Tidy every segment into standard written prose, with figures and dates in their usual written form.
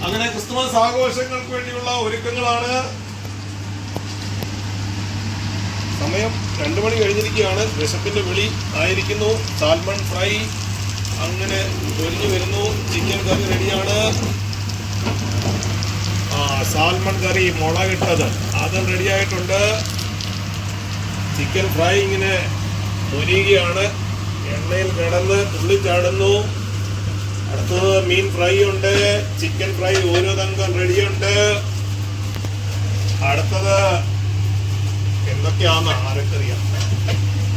അങ്ങനെ ക്രിസ്തുമസ് ആഘോഷങ്ങൾക്ക് വേണ്ടിയുള്ള ഒരുക്കങ്ങളാണ്. സമയം 2 മണി കഴിഞ്ഞിരിക്കുകയാണ്. വിശപ്പിന്റെ വിളി ആയിരിക്കുന്നു. സാൽമൺ ഫ്രൈ അങ്ങനെ പൊരിഞ്ഞു വരുന്നു. ചിക്കൻ കറി റെഡിയാണ്. സാൽമൺ കറി മുളകിട്ടത് അതും റെഡിയായിട്ടുണ്ട്. ചിക്കൻ ഫ്രൈ ഇങ്ങനെ മുരിയുകയാണ്. എണ്ണയിൽ കിടന്ന് തുള്ളിച്ചാടുന്നു. അടുത്തത് മീൻ ഫ്രൈ ഉണ്ട്. ചിക്കൻ ഫ്രൈ ഓരോ തങ്കം റെഡിയുണ്ട്. അടുത്തത് എന്തൊക്കെയാന്ന് ആർക്കറിയാം.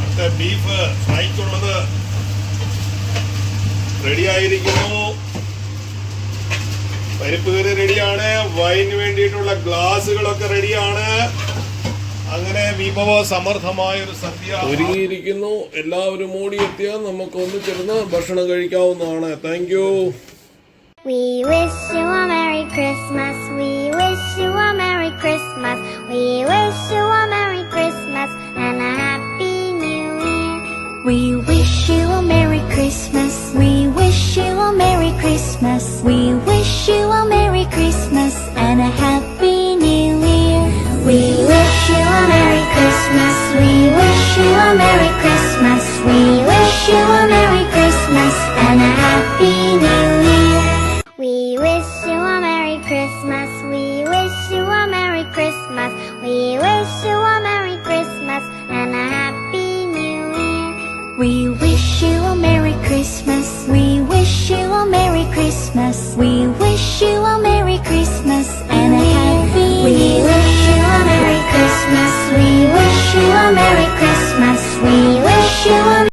അടുത്ത ബീഫ് ഫ്രൈക്കുള്ളത് റെഡിയായിരിക്കുന്നു. പരിപ്പ് കറി റെഡിയാണ്. വൈന് വേണ്ടിയിട്ടുള്ള ഗ്ലാസുകളൊക്കെ റെഡിയാണ്. അങ്ങനെ വിഭവ സമൃദ്ധമായ ഒരു സദ്യ ഒരുങ്ങിയിരിക്കുന്നു. എല്ലാവരും ഓടിയെത്തിയാൽ നമുക്ക് ഒന്നിച്ചിരുന്ന് ഭക്ഷണം കഴിക്കാവുന്നതാണ്. Thank you. We wish you a Merry Christmas. We wish you a Merry Christmas. We wish you a Merry Christmas and a Happy New Year. We